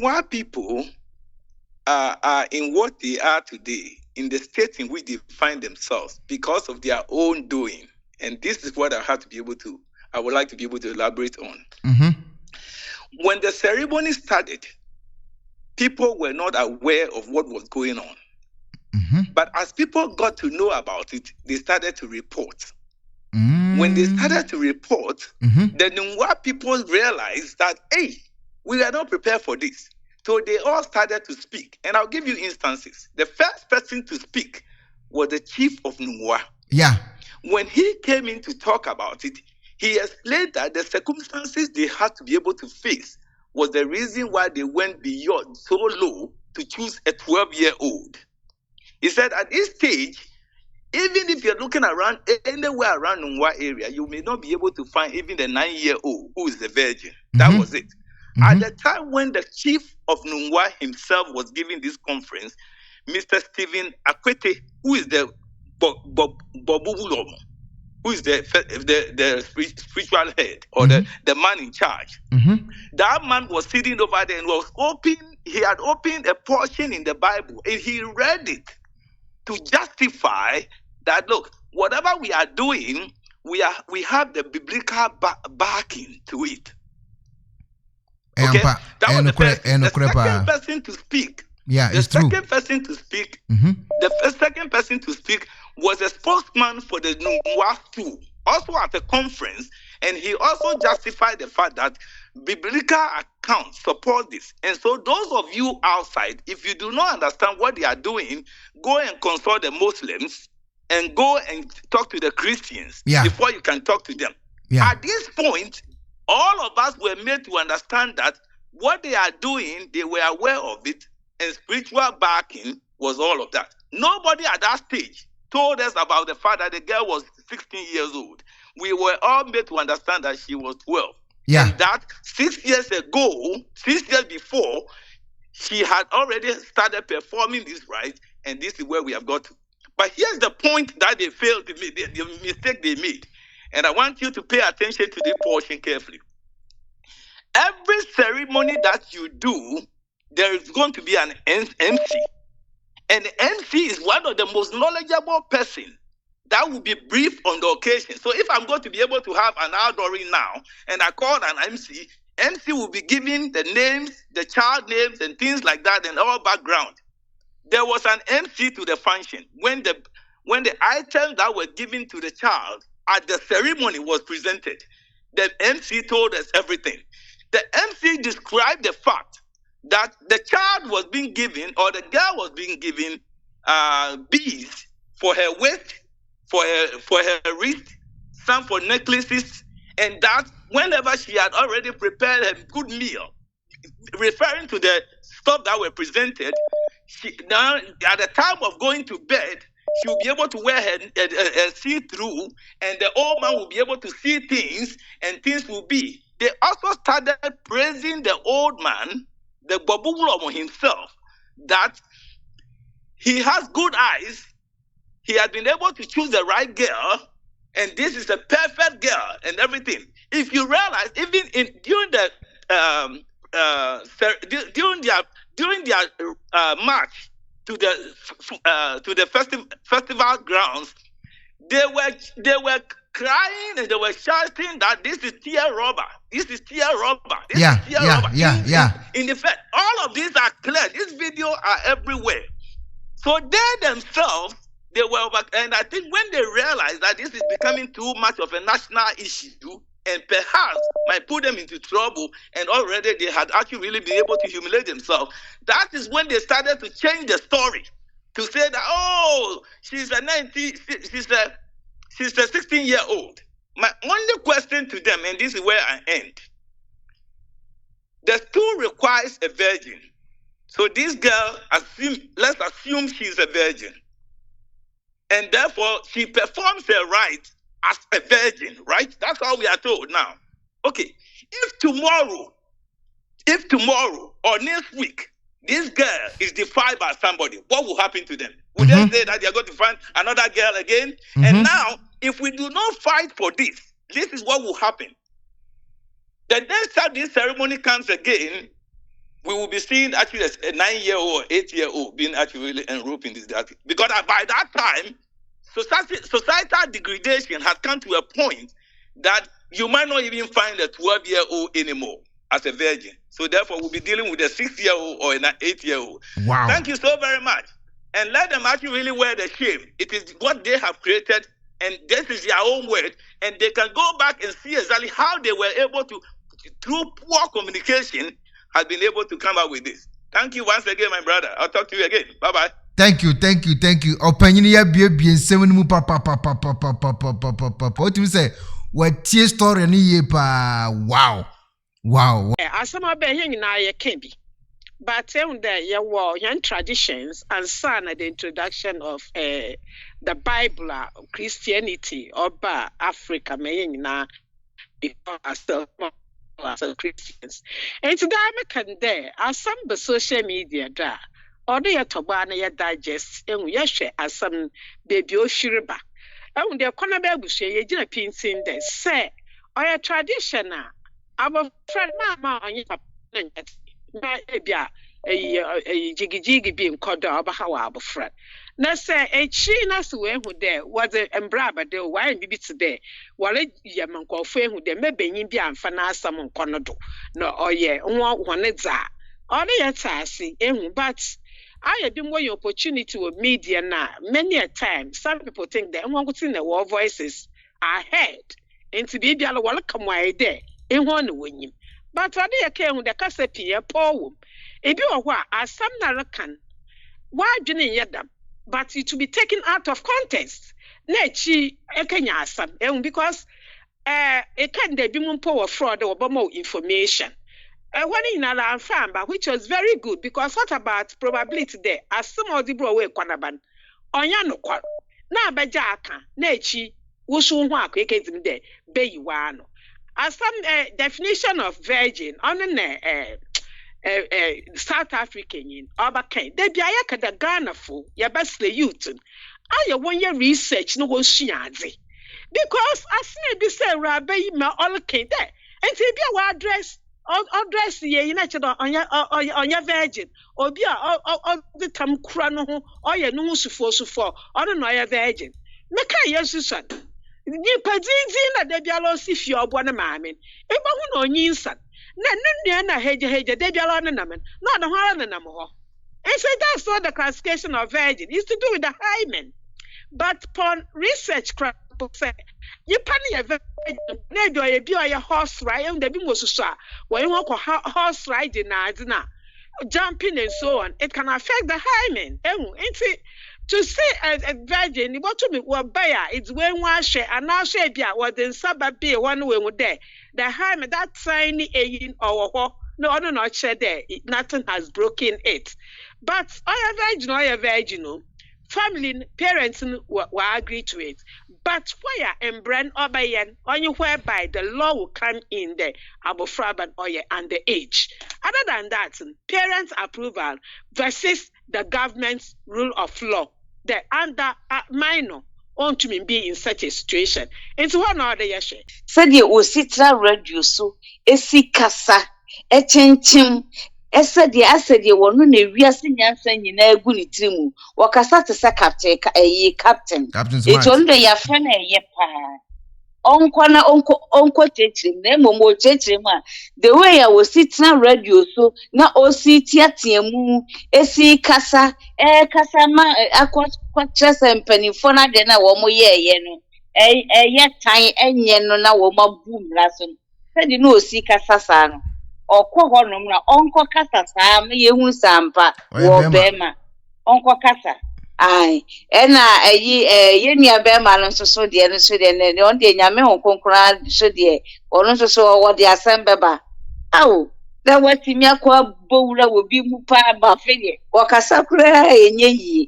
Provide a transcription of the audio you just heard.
Nuguah people are in what they are today, in the state in which they find themselves because of their own doing. And this is what I would like to be able to elaborate on. When the ceremony started, people were not aware of what was going on. But as people got to know about it, they started to report. When they started to report, the Nuguah people realized that, hey, we are not prepared for this. So they all started to speak. And I'll give you instances. The first person to speak was the chief of Nuguah. Yeah. When he came in to talk about it, he explained that the circumstances they had to be able to face was the reason why they went beyond so low to choose a 12-year-old. He said at this stage, even if you're looking around anywhere around Nuguah area, you may not be able to find even the 9-year-old who is the virgin. That was it. At the time when the chief of Nuguah himself was giving this conference, Mr. Stephen Akwete, who is the Bobubulomo, who is the spiritual head or the man in charge. That man was sitting over there and he had opened a portion in the Bible and he read it to justify that, look, whatever we are doing, we have the biblical backing to it. Okay, that was the second person to speak. Yeah, the it's true. Second person to speak. The second person to speak was a spokesman for the Nuguah too, also at a conference, and he also justified the fact that biblical accounts support this. And so those of you outside, if you do not understand what they are doing, go and consult the Muslims and go and talk to the Christians before you can talk to them. At this point, all of us were made to understand that what they are doing, they were aware of it, and spiritual backing was all of that. Nobody at that stage told us about the fact that the girl was 16 years old. We were all made to understand that she was 12. And that 6 years ago, 6 years before, she had already started performing this right, and this is where we have got to. But here's the point that they failed to make, the mistake they made. And I want you to pay attention to this portion carefully. Every ceremony that you do, there is going to be an MC. And the MC is one of the most knowledgeable person that will be brief on the occasion. So if I'm going to be able to have an outdooring now, and I call an MC, MC will be giving the names, the child names, and things like that, and all background. There was an MC to the function. When the items that were given to the child at the ceremony was presented, the MC told us everything. The MC described the fact that the child was being given, or the girl was being given, beads for her waist, for her wrist, some for necklaces, and that whenever she had already prepared a good meal, referring to the stuff that were presented, now at the time of going to bed, she will be able to wear her see-through, and the old man will be able to see things, and things will be. They also started praising the old man, the Bobubulomo himself, that he has good eyes, he had been able to choose the right girl, and this is a perfect girl, and everything. If you realize, even during their march to the festival grounds, they were crying and they were shouting that this is tear robber. This is tear robber. This is tear robber. In effect, all of these are clear. These videos are everywhere. So they themselves, they were over, and I think when they realized that this is becoming too much of a national issue and perhaps might put them into trouble, and already they had actually really been able to humiliate themselves, that is when they started to change the story to say that, oh, she's a 16-year-old. My only question to them, and this is where I end, the school requires a virgin. So this girl, let's assume she's a virgin. And therefore, she performs her rites as a virgin, right? That's how we are told now. Okay, if tomorrow or next week, this girl is defiled by somebody, what will happen to them? Will they say that they are going to find another girl again? And now, if we do not fight for this is what will happen. The next time this ceremony comes again, we will be seeing actually a 9-year-old or 8-year-old being actually really enrolled in this data. Because by that time, societal degradation has come to a point that you might not even find a 12-year-old anymore as a virgin. So therefore, we'll be dealing with a 6-year-old or an 8-year-old. Wow. Thank you so very much. And let them actually really wear the shame. It is what they have created, and this is their own word. And they can go back and see exactly how they were able to, through poor communication, has been able to come up with this. Thank you once again, my brother. I'll talk to you again. Bye-bye. Thank you. Opinion ya be 7 mu papa. What you say? What tea story ni ye pa? Wow. Asama be yen na ye can be. But there you were young traditions and son at the introduction of the Bible, Christianity, or Africa, maying na as Christians. And today I can there as some social media da or the Tobana ya digest and we share as some baby Oshiriba. And the Ekuonaba share ye jina pinsin there say or a traditional our friend mama on your na ebia jigijigi bi nkodo obahawa abofra na say echi na so ehu de was embraba de why bibi today wale yamankofo ehu de mebenyin bi amfa na asam nkono do na oye nwo hone dza ode yetasi ehu but I have been more opportunity with media now. Many a time, some people think that our voices are heard. And to be able to welcome why there, in one win. But I came with the Cassapi, a poem. If you are what, as some Narakan, why didn't you them? But it to be taken out of context. Nechi, Ekanyasam, because it can be more power fraud or more information. One in another farm, which was very good because what about probability there? As some of the bro Ekuonaba, Onyano kwa na bejaka nechi wusu ho akwekezi de be yiwano. As some definition of virgin on South African in Obakan, they be ayaka Ghana for ya best the youth. I 1 year research no one shiazi. Because as be say rabbi ma all can there. And to be our address address ye you know on your virgin or be all the time crano or your no sufo or no your virgin. Make a yes son. Ni padinzi na de bialo si fi obwana mamen. E ba hu no nyin san. Na heje de bialo na namen. No na ho na nam ho. And so that's all the classification of virgin. It's to do with the hymen. But upon research say you pani a virgin na do ye bi o horse ride and the bi mo so a when you horse riding na jumping and so on, it can affect the hymen. To say a virgin, what to me were buyer, it's when one share and now share be what then sabbath one way with there. The hymen that tiny in or no share there, nothing has broken it. But I virgin, family parents will agree to it. But where and brand obayen only whereby the law will come in there abofraban oye and the age. Other than that, parents' approval versus the government's rule of law. The under minor want to be in such a situation. It's one other yeshe. Said you will sit radio so esi kasa echenchim. Said you were no we are seeing you na egu ni trimu. Wakasa te sa captain captain. It's only your friend ye pa. Onko chechim na momo chechim the way I was sitting radio so na osi tiatiemu esi kasa kasa ma akwa chese mpanifo na de na wo mo ye no ye tan enye no na wo ma boom la so said no osi kasa sa no okwo honom na onko kasa sa me ye hu sampa wo bema onko kasa ai ena ye nua bema no so de no so de ne on de nyame hon konkora so de ono so wo de asembeba awo da wati mi akwa bowura wo bi mu pa ba fe de wakasa kura enye yi